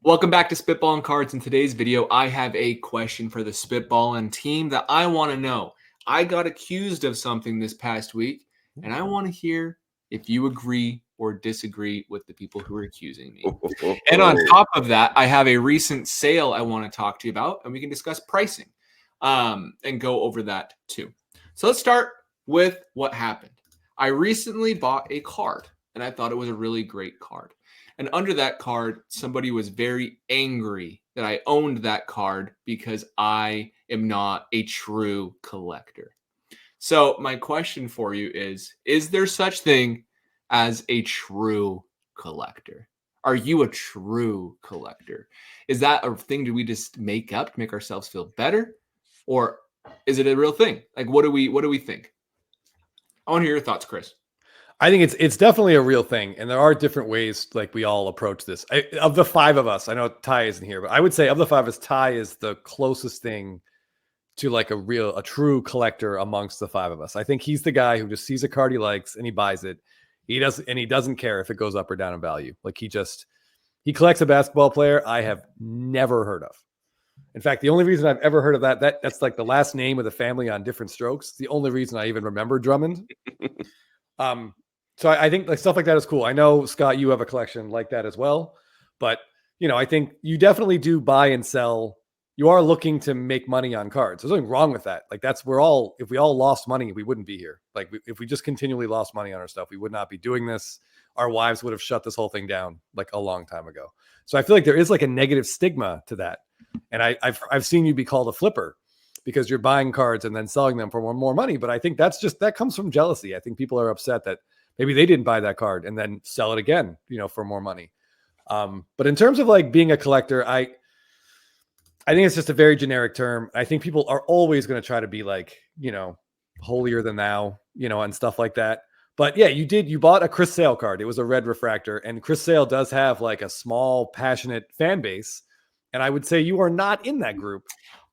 Welcome back to Spitballin Cards. In today's video, I have a question for the Spitballin team that I want to know. I got accused of something this past week, and I want to hear if you agree or disagree with the people who are accusing me. And on top of that, I have a recent sale I want to talk to you about, and we can discuss pricing and go over that too. So let's start with what happened. I recently bought a card, and I thought it was a really great card. And under that card, somebody was very angry that I owned that card because I am not a true collector. So my question for you is there such thing as a true collector? Are you a true collector? Is that a thing do we just make up to make ourselves feel better? Or is it a real thing? Like what do we think? I want to hear your thoughts, Chris. I think it's definitely a real thing, and there are different ways like we all approach this. Of the five of us, I know Ty isn't here, but I would say of the five of us, Ty is the closest thing to like a true collector amongst the five of us. I think he's the guy who just sees a card he likes and he buys it. He doesn't care if it goes up or down in value. Like he collects a basketball player I have never heard of. In fact, the only reason I've ever heard of that's like the last name of the family on different strokes. It's the only reason I even remember Drummond. So I think like stuff like that is cool. I know, Scott, you have a collection like that as well. But, I think you definitely do buy and sell. You are looking to make money on cards. There's nothing wrong with that. Like if we all lost money, we wouldn't be here. Like if we just continually lost money on our stuff, we would not be doing this. Our wives would have shut this whole thing down like a long time ago. So I feel like there is like a negative stigma to that. And I've seen you be called a flipper because you're buying cards and then selling them for more money. But I think that comes from jealousy. I think people are upset that maybe they didn't buy that card and then sell it again, for more money. But in terms of like being a collector, I think it's just a very generic term. I think people are always going to try to be like, holier than thou, and stuff like that. But yeah, you bought a Chris Sale card. It was a red refractor, and Chris Sale does have like a small, passionate fan base. And I would say you are not in that group.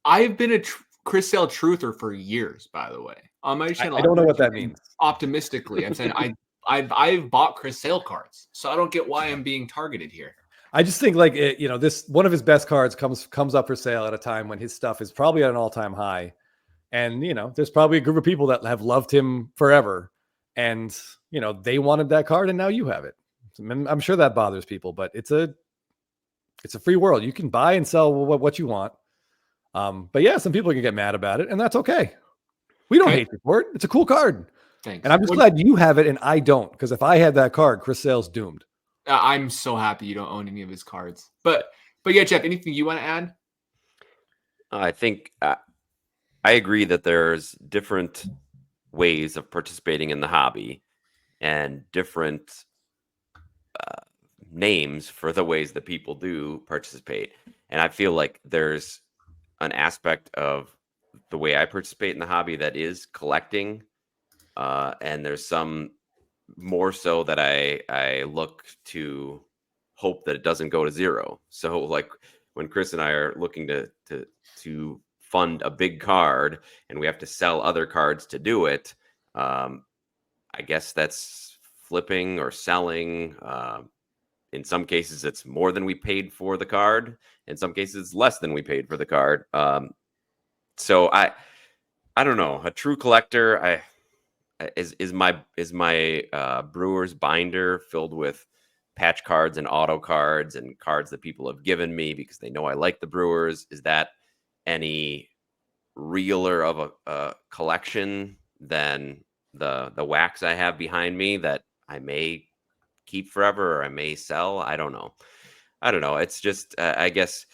I've been a Chris Sale truther for years, by the way. On my channel, I don't know what that means. Optimistically, I'm saying I've bought Chris Sale cards, so I don't get why I'm being targeted here. I just think like this one of his best cards comes up for sale at a time when his stuff is probably at an all-time high, and there's probably a group of people that have loved him forever, and they wanted that card, and now you have it. I'm sure that bothers people, but it's a free world. You can buy and sell what you want. But yeah, some people can get mad about it, and that's okay. We don't hate you for it. It's a cool card. Thanks. And I'm just glad you have it and I don't, because if I had that card, Chris Sale's doomed. I'm so happy you don't own any of his cards. But yeah, Jeff, anything you want to add? I think I agree that there's different ways of participating in the hobby and different names for the ways that people do participate. And I feel like there's an aspect of the way I participate in the hobby that is collecting. And there's some more so that I look to hope that it doesn't go to zero. So like when Chris and I are looking to fund a big card and we have to sell other cards to do it, I guess that's flipping or selling. In some cases, it's more than we paid for the card. In some cases, it's less than we paid for the card. So I don't know. A true collector, is my Brewers binder filled with patch cards and auto cards and cards that people have given me because they know I like the Brewers. Is that any realer of a collection than the wax I have behind me that I may keep forever or I may sell? I don't know. It's just, I guess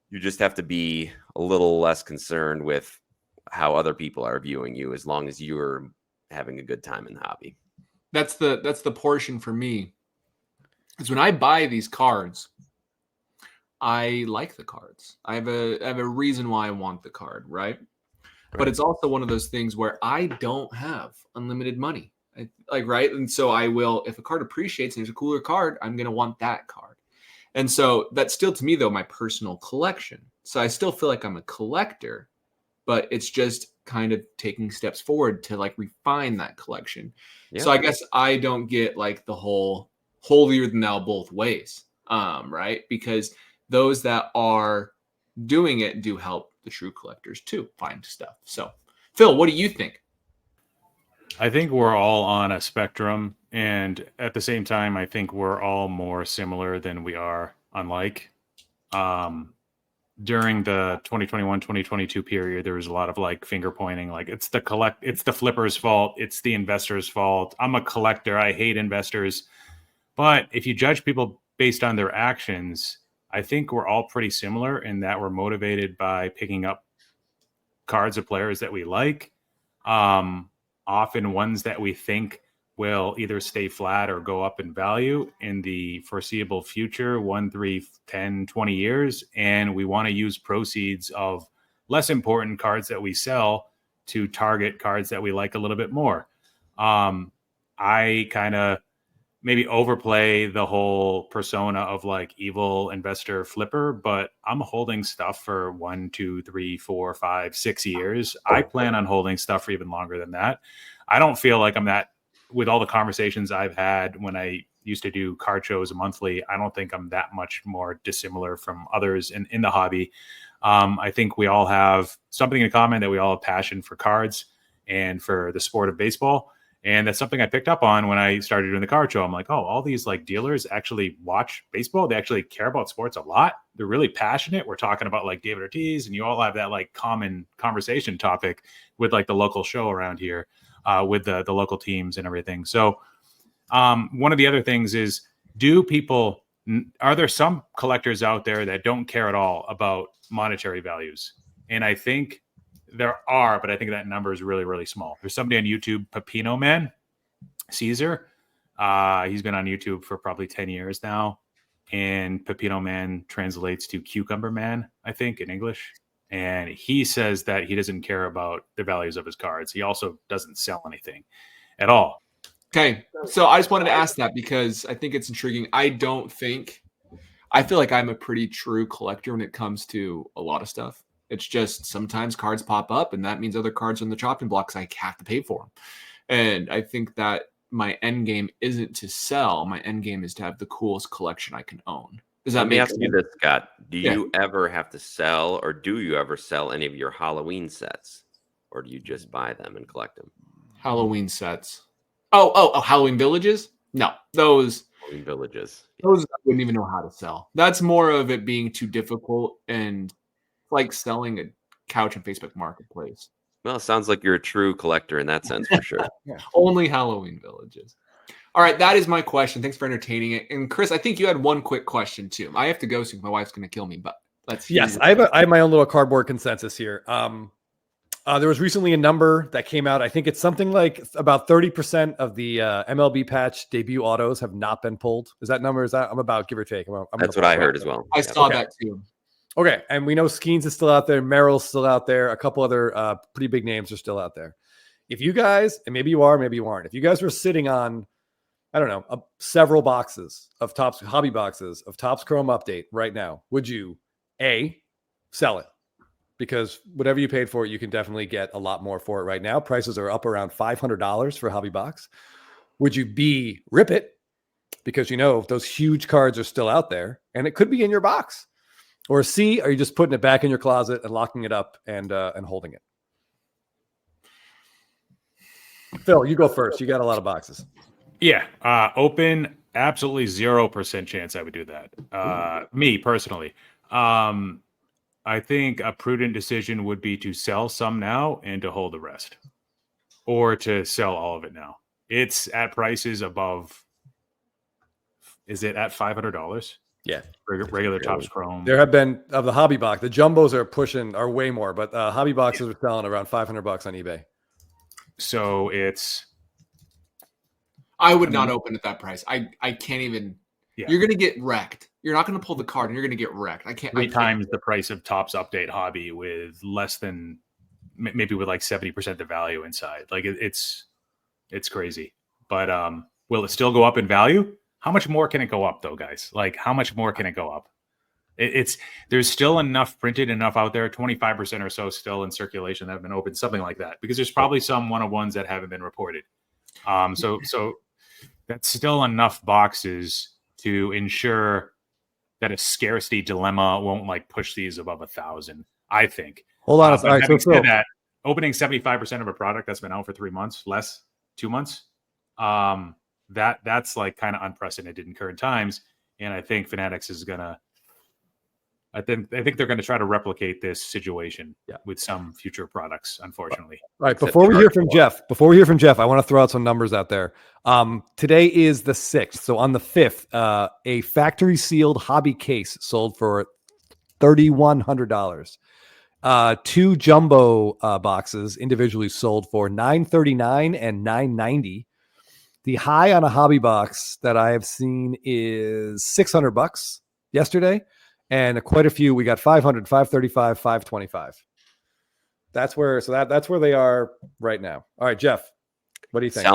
you just have to be a little less concerned with how other people are viewing you as long as you're having a good time in the hobby. That's the portion for me. Is when I buy these cards, I like the cards. I have a reason why I want the card, right? But it's also one of those things where I don't have unlimited money. Right? And so I will, if a card appreciates and there's a cooler card, I'm going to want that card. And so that's still to me though my personal collection. So I still feel like I'm a collector, but it's just kind of taking steps forward to like refine that collection. Yeah. So I guess I don't get like the whole holier than thou both ways, right? Because those that are doing it do help the true collectors too find stuff. So, Phil, what do you think? I think we're all on a spectrum, and at the same time, I think we're all more similar than we are unlike. During the 2021-2022 period, there was a lot of like finger pointing, like it's the flipper's fault, it's the investor's fault. I'm a collector, I hate investors. But if you judge people based on their actions, I think we're all pretty similar in that we're motivated by picking up cards of players that we like. Often ones that we think will either stay flat or go up in value in the foreseeable future, 1, 3, 10, 20 years. And we want to use proceeds of less important cards that we sell to target cards that we like a little bit more. I kind of maybe overplay the whole persona of like evil investor flipper, but I'm holding stuff for 1, 2, 3, 4, 5, 6 years. I plan on holding stuff for even longer than that. I don't feel like I'm that, with all the conversations I've had when I used to do card shows monthly, I don't think I'm that much more dissimilar from others in the hobby. I think we all have something in common, that we all have passion for cards and for the sport of baseball. And that's something I picked up on when I started doing the card show. I'm like, oh, all these like dealers actually watch baseball. They actually care about sports a lot. They're really passionate. We're talking about like David Ortiz, and you all have that like common conversation topic with like the local show around here, with the local teams and everything. So one of the other things is, are there some collectors out there that don't care at all about monetary values? And I think there are, but I think that number is really, really small. There's somebody on YouTube, Pepino Man, Caesar. He's been on YouTube for probably 10 years now. And Pepino Man translates to Cucumber Man, I think, in English. And he says that he doesn't care about the values of his cards. He also doesn't sell anything at all. Okay, so I just wanted to ask that because I think it's intriguing. I feel like I'm a pretty true collector when it comes to a lot of stuff. It's just sometimes cards pop up, and that means other cards on the chopping block because I have to pay for them. And I think that my end game isn't to sell. My end game is to have the coolest collection I can own. Does that make sense? Let me ask you this, Scott. Do you ever have to sell, or do you ever sell any of your Halloween sets? Or do you just buy them and collect them? Halloween sets. Oh, Halloween Villages? No, those Halloween Villages. Those I wouldn't even know how to sell. That's more of it being too difficult and like selling a couch in Facebook Marketplace. Well, it sounds like you're a true collector in that sense, for sure. Only Halloween Villages. All right, that is my question. Thanks for entertaining it. And Chris, I think you had one quick question too. I have to go soon. My wife's going to kill me, but let's hear Yes, I have my own little cardboard consensus here. There was recently a number that came out. I think it's something like about 30% of the MLB patch debut autos have not been pulled. Is that number? I'm about, give or take. That's what I heard as well. I saw that too. Okay, and we know Skeens is still out there. Merrill's still out there. A couple other pretty big names are still out there. If you guys, and maybe you are, maybe you aren't, if you guys were sitting on, I don't know, several boxes of Topps, hobby boxes of Topps Chrome Update right now, would you, A, sell it? Because whatever you paid for it, you can definitely get a lot more for it right now. Prices are up around $500 for a hobby box. Would you, B, rip it? Because you know those huge cards are still out there, and it could be in your box. Or C, are you just putting it back in your closet and locking it up and holding it? Phil, you go first. You got a lot of boxes. Yeah, open, absolutely 0% chance I would do that. Me personally, I think a prudent decision would be to sell some now and to hold the rest, or to sell all of it now. It's at prices above. Is it at $500? Yeah, regular Topps Chrome. There have been, of the hobby box, the jumbos are way more, but hobby boxes are selling around $500 on eBay. So I would not open at that price. I can't even. Yeah. You're going to get wrecked. You're not going to pull the card, and you're going to get wrecked. I can't. 3 times the price of Topps Update Hobby with less than, maybe with like 70% the value inside. Like it's crazy. But will it still go up in value? How much more can it go up though, guys? Like how much more can it go up? There's still enough printed enough out there, 25% or so still in circulation that have been opened, something like that, because there's probably some 101s that haven't been reported. So that's still enough boxes to ensure that a scarcity dilemma won't like push these above 1,000. I think. Hold on. But All right, having so said that, opening 75% of a product that's been out for 3 months, less 2 months, that's like kind of unprecedented in current times. And I think Fanatics is gonna. I think they're going to try to replicate this situation with some future products. Unfortunately, all right. Before we hear from Jeff, I want to throw out some numbers out there. Today is the 6th, so on the 5th, a factory sealed hobby case sold for $3,100. 2 jumbo boxes individually sold for $939 and $990. The high on a hobby box that I have seen is $600 yesterday, and quite a few. We got 500, 535, 525. That's where they are right now. All right, Jeff, what do you think?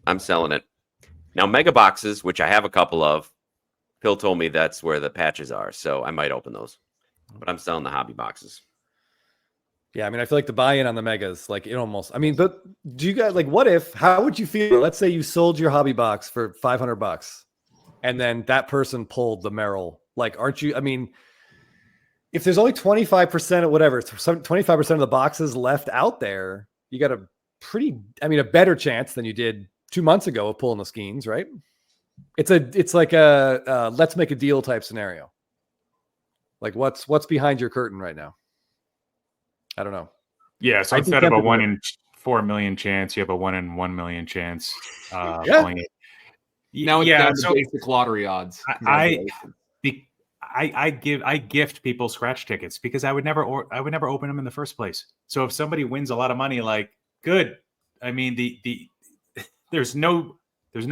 I'm selling it. Now, mega boxes, which I have a couple of, Phil told me that's where the patches are, so I might open those. But I'm selling the hobby boxes. Yeah, I mean, I feel like the buy-in on the megas, like it almost. I mean, but do you guys like? What if? How would you feel? Let's say you sold your hobby box for $500, and then that person pulled the Merrill. Like, aren't you? I mean, if there's only 25% of whatever, 25% of the boxes left out there, you got a better chance than you did 2 months ago of pulling the Skeens, right? It's like a let's make a deal type scenario. Like what's behind your curtain right now? I don't know. Yeah, so instead of a 1 in 4 million chance, you have a 1 in 1 million chance. Pulling it. Now it's down to basic lottery odds. I gift people scratch tickets because I would never open them in the first place. So if somebody wins a lot of money, like good. I mean, there's no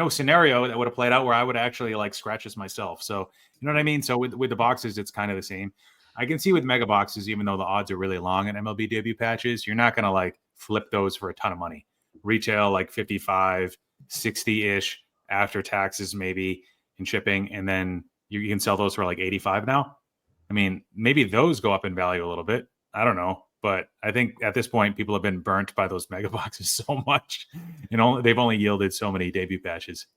scenario that would have played out where I would actually like scratch this myself. So you know what I mean? So with the boxes, it's kind of the same. I can see with mega boxes, even though the odds are really long in MLB debut patches, you're not going to like flip those for a ton of money. Retail like 55, 60-ish after taxes maybe in shipping. And then you can sell those for like 85 now. I mean, maybe those go up in value a little bit. I don't know. But I think at this point, people have been burnt by those mega boxes so much. They've only yielded so many debut patches.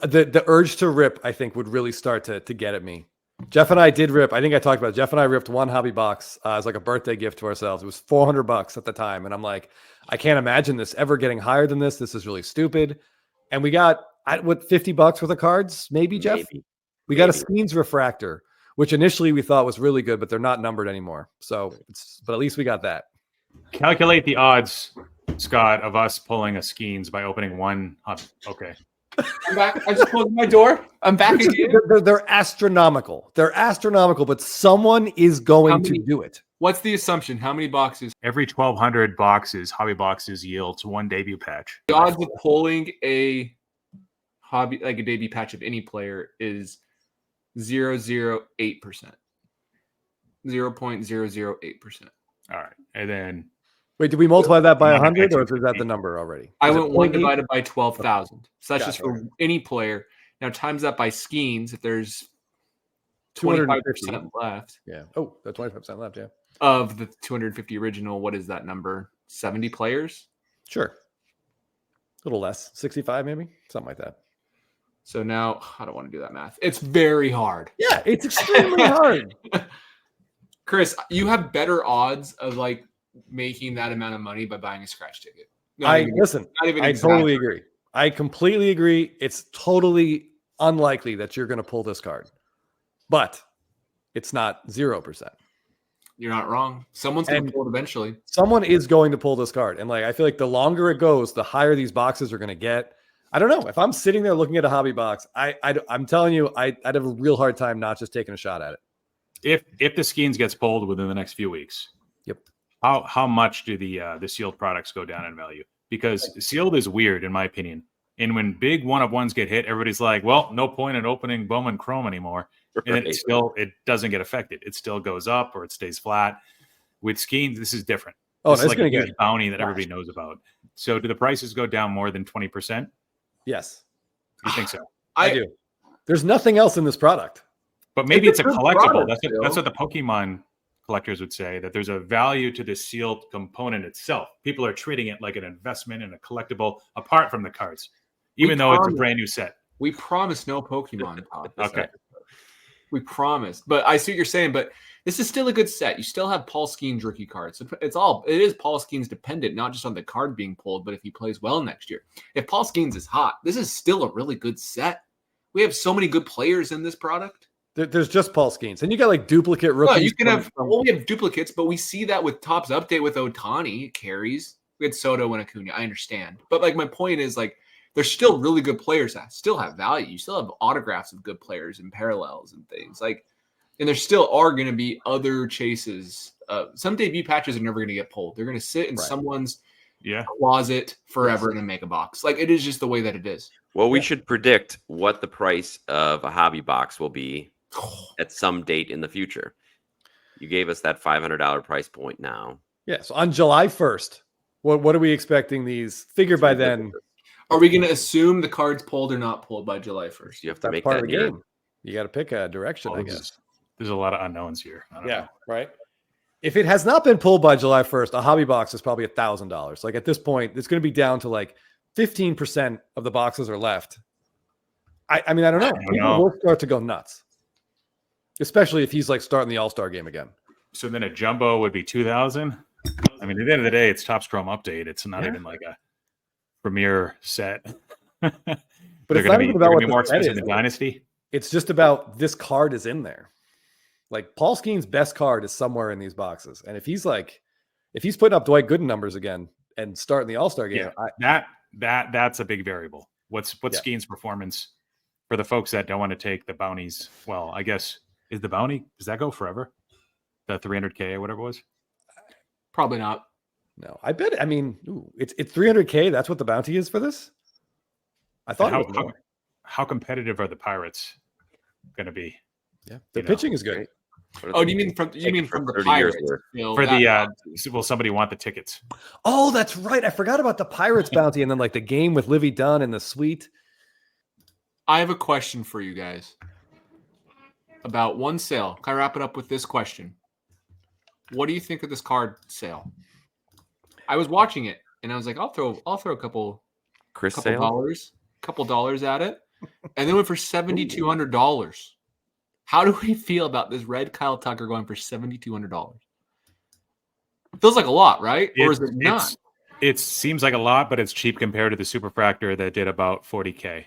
The urge to rip, I think, would really start to get at me. Jeff and I did rip. I think I talked about it. Jeff and I ripped one hobby box as like a birthday gift to ourselves. It was $400 at the time. And I'm like, I can't imagine this ever getting higher than this. This is really stupid. And we got, $50 worth of cards? Maybe, Jeff? We got a Skeens refractor, which initially we thought was really good, but they're not numbered anymore. So, but at least we got that. Calculate the odds, Scott, of us pulling a Skeens by opening one. Okay. I'm back. I just closed my door. I'm back again. They're astronomical. They're astronomical, but someone is going to do it. What's the assumption? How many boxes? Every 1,200 boxes, hobby boxes yields one debut patch. The odds of pulling a hobby, like a debut patch of any player, is 0.008%. 0.008%. All right. And then wait, did we multiply that by 100 or is that the number already? I went 1 divided by 12,000. So that's just for any player. Now times that by Skeens, if there's 25% left. Yeah. Oh, that's 25% left, yeah. Of the 250 original, what is that number? 70 players? Sure. A little less. 65 maybe? Something like that. So now, I don't want to do that math. It's very hard. Yeah, it's extremely hard. Chris, you have better odds of like making that amount of money by buying a scratch ticket. I totally agree. I completely agree. It's totally unlikely that you're going to pull this card, but it's not 0%. You're not wrong. Someone's going to pull it eventually. Someone is going to pull this card. And like, I feel like the longer it goes, the higher these boxes are going to get. I don't know. If I'm sitting there looking at a hobby box, I'm telling you, I'd have a real hard time not just taking a shot at it. If the Skeens gets pulled within the next few weeks, yep. How much do the sealed products go down in value? Because sealed is weird, in my opinion. And when big one-of-ones get hit, everybody's like, well, no point in opening Bowman Chrome anymore. And it doesn't get affected. It still goes up or it stays flat. With Skeens, this is different. This is like a huge bounty that everybody knows about. So do the prices go down more than 20%? Yes. You think so? I do. There's nothing else in this product. But maybe it's a collectible. That's what the Pokemon collectors would say, that there's a value to the sealed component itself. People are treating it like an investment and a collectible apart from the cards, even though it's a brand new set. We promise no Pokemon. Okay. We promised. But I see what you're saying. But this is still a good set. You still have Paul Skeens rookie cards. It is Paul Skeens dependent, not just on the card being pulled, but if he plays well next year. If Paul Skeens is hot, this is still a really good set. We have so many good players in this product. There's just Paul Skeens. And you got like duplicate rookies. No, you can have, well, we have duplicates, but we see that with Topps Update with Ohtani. It carries. We had Soto and Acuna. I understand. But like my point is like, there's still really good players that still have value. You still have autographs of good players and parallels and things like, and there still are going to be other chases. Some debut patches are never going to get pulled. They're going to sit in someone's closet forever in a mega box. Like it is just the way that it is. Well, we should predict what the price of a hobby box will be at some date in the future. You gave us that $500 price point now. Yeah. So on July 1st, what are we expecting these figure by then? Are we going to assume the card's pulled or not pulled by July 1st? You have to That's make part that of the game. You got to pick a direction, I guess. There's a lot of unknowns here. I don't know. Right. If it has not been pulled by July 1st, a hobby box is probably $1,000. Like at this point, it's going to be down to like 15% of the boxes are left. I mean, I don't know. People will start to go nuts, especially if he's like starting the All-Star game again. So then a jumbo would be 2,000. I mean, at the end of the day, it's Topps Chrome Update. It's not even like a premier set. But it's not even about what more the set expensive is. than Dynasty. It's just about this card is in there. Like Paul Skeen's best card is somewhere in these boxes. And if he's putting up Dwight Gooden numbers again and starting the All-Star game, that's a big variable. What's Skeen's performance for the folks that don't want to take the bounties? Well, I guess is the bounty, does that go forever? The 300K or whatever it was? Probably not. No, I bet. I mean, it's 300K. That's what the bounty is for this. I thought. How competitive are the Pirates going to be? Yeah, the pitching is good. Oh, do you mean from the Pirates? For the will somebody want the tickets? Oh, that's right. I forgot about the Pirates bounty, and then like the game with Livy Dunn in the suite. I have a question for you guys about one sale. Can I wrap it up with this question? What do you think of this card sale? I was watching it and I was like, I'll throw a couple dollars at it, and then went for $7,200. How do we feel about this red Kyle Tucker going for $7,200? Feels like a lot, right? Or is it not? It seems like a lot, but it's cheap compared to the Superfractor that did about 40K.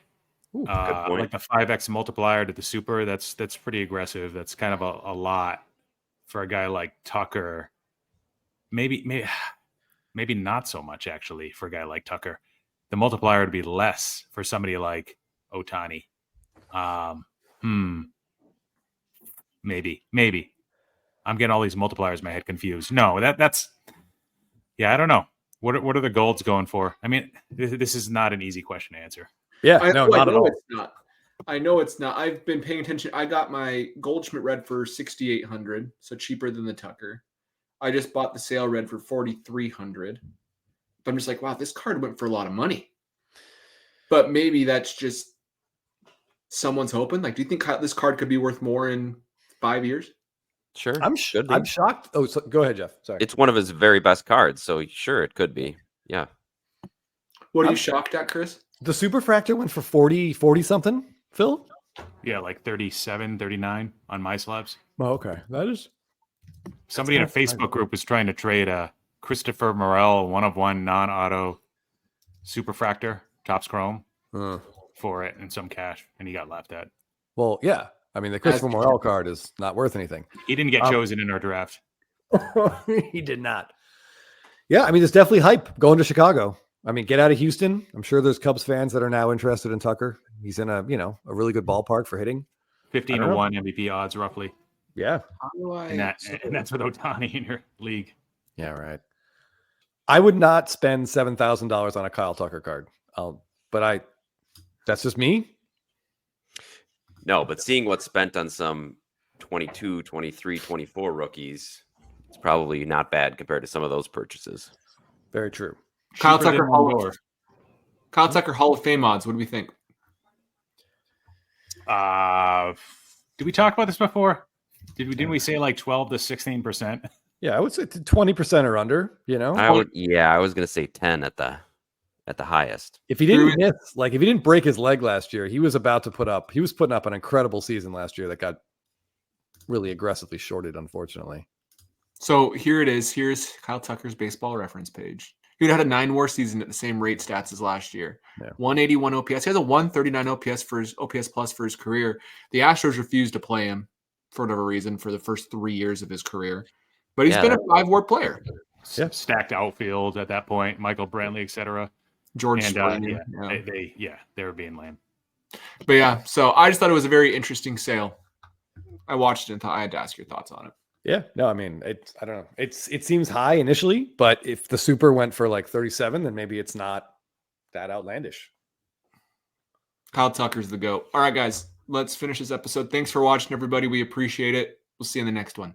Good point. Like the 5x multiplier to the Super, that's pretty aggressive. That's kind of a lot for a guy like Tucker. Maybe not so much actually for a guy like Tucker. The multiplier would be less for somebody like Ohtani. Maybe. I'm getting all these multipliers in my head confused. No, that's I don't know. What are the golds going for? I mean, this is not an easy question to answer. Yeah, not at all. It's not. I know it's not. I've been paying attention. I got my Goldschmidt red for $6,800, so cheaper than the Tucker. I just bought the sale red for $4,300. But I'm just like, wow, this card went for a lot of money. But maybe that's just someone's hoping. Like, do you think this card could be worth more in 5 years? Sure. I'm shocked. Oh, so go ahead, Jeff. Sorry. It's one of his very best cards, so sure, it could be. Yeah. What are you shocked at, Chris? The Superfractor went for 40 something, Phil? Yeah, like 37, 39 on my slabs. Oh, okay. That is. Somebody in a Facebook group was trying to trade a Christopher Morel 1/1 non-auto Superfractor Topps Chrome for it and some cash, and he got laughed at. Well, yeah. I mean, the Christopher Morel card is not worth anything. He didn't get chosen in our draft. He did not. Yeah, I mean, there's definitely hype going to Chicago. I mean, get out of Houston. I'm sure there's Cubs fans that are now interested in Tucker. He's in a really good ballpark for hitting. 15-1 MVP odds, roughly. Yeah. And that's with Ohtani in your league. Yeah, right. I would not spend $7,000 on a Kyle Tucker card. But that's just me. No, but seeing what's spent on some 22, 23, 24 rookies, it's probably not bad compared to some of those purchases. Very true. Kyle Tucker Hall of Fame odds. What do we think? Did we talk about this before? Didn't we say like 12 to 16%? Yeah, I would say 20% or under, I was going to say 10 at the highest. If he didn't if he didn't break his leg last year, he was putting up an incredible season last year that got really aggressively shorted, unfortunately. So here it is. Here's Kyle Tucker's baseball reference page. He would have had a 9-WAR season at the same rate stats as last year. Yeah. 181 OPS. He has a 139 OPS for his OPS plus for his career. The Astros refused to play him for whatever reason for the first 3 years of his career. But he's been a 5-WAR player. Yeah. Stacked outfield at that point, Michael Brantley, etc. George And Springer. they were being lame. But yeah, so I just thought it was a very interesting sale. I watched it and thought I had to ask your thoughts on it. Yeah, no, I mean, I don't know. It seems high initially, but if the super went for like 37, then maybe it's not that outlandish. Kyle Tucker's the GOAT. All right, guys, let's finish this episode. Thanks for watching, everybody. We appreciate it. We'll see you in the next one.